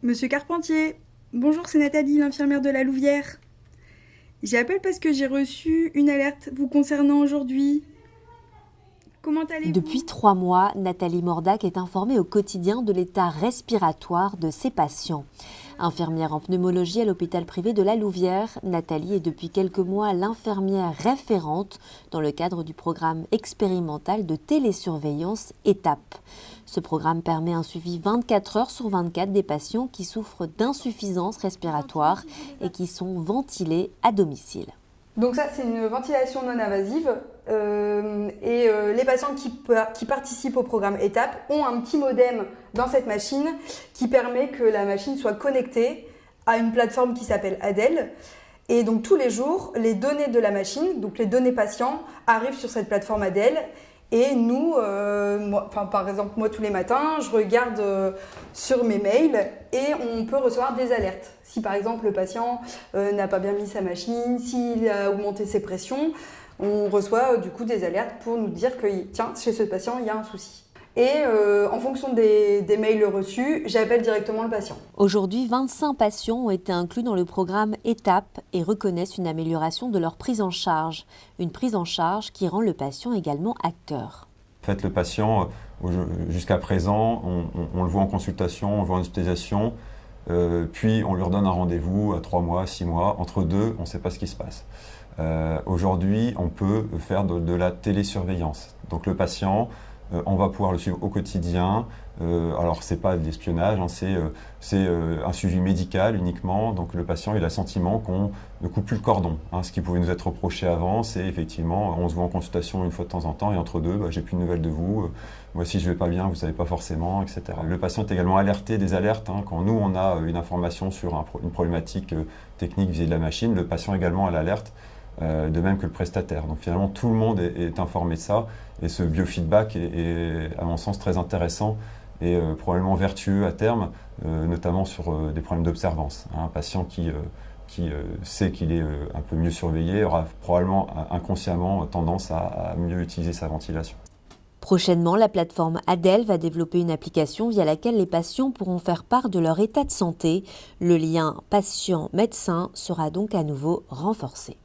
Monsieur Carpentier, bonjour, c'est Nathalie, l'infirmière de la Louvière. J'appelle parce que j'ai reçu une alerte vous concernant aujourd'hui. Comment allez-vous? Depuis 3 mois, Nathalie Mordac est informée au quotidien de l'état respiratoire de ses patients. Infirmière en pneumologie à l'hôpital privé de la Louvière, Nathalie est depuis quelques mois l'infirmière référente dans le cadre du programme expérimental de télésurveillance ETAP. Ce programme permet un suivi 24 heures sur 24 des patients qui souffrent d'insuffisance respiratoire et qui sont ventilés à domicile. Donc ça, c'est une ventilation non invasive les patients qui participent au programme ETAP ont un petit modem dans cette machine qui permet que la machine soit connectée à une plateforme qui s'appelle ADEL. Et donc tous les jours, les données de la machine, donc les données patients, arrivent sur cette plateforme ADEL. Et nous, par exemple, moi tous les matins, je regarde sur mes mails et on peut recevoir des alertes. Si par exemple le patient n'a pas bien mis sa machine, s'il a augmenté ses pressions, on reçoit du coup des alertes pour nous dire que tiens, chez ce patient, il y a un souci. Et en fonction des mails reçus, j'appelle directement le patient. Aujourd'hui, 25 patients ont été inclus dans le programme ETAP et reconnaissent une amélioration de leur prise en charge. Une prise en charge qui rend le patient également acteur. En fait, le patient, jusqu'à présent, on le voit en consultation, on le voit en hospitalisation, puis on lui redonne un rendez-vous à 3 mois, 6 mois. Entre deux, on ne sait pas ce qui se passe. Aujourd'hui, on peut faire de la télésurveillance. Donc le patient, on va pouvoir le suivre au quotidien. Alors, ce n'est pas de l'espionnage, hein, c'est un suivi médical uniquement. Donc, le patient, il a le sentiment qu'on ne coupe plus le cordon. Hein. Ce qui pouvait nous être reproché avant, c'est effectivement, on se voit en consultation une fois de temps en temps, et entre deux, j'ai plus de nouvelles de vous. Moi, si je ne vais pas bien, vous ne savez pas forcément, etc. Le patient est également alerté des alertes. Hein. Quand nous, on a une information sur une problématique technique vis-à-vis de la machine, le patient également a l'alerte. De même que le prestataire. Donc finalement, tout le monde est informé de ça. Et ce biofeedback est à mon sens, très intéressant et probablement vertueux à terme, notamment sur des problèmes d'observance. Un patient qui sait qu'il est un peu mieux surveillé aura probablement inconsciemment tendance à mieux utiliser sa ventilation. Prochainement, la plateforme ADEL va développer une application via laquelle les patients pourront faire part de leur état de santé. Le lien patient-médecin sera donc à nouveau renforcé.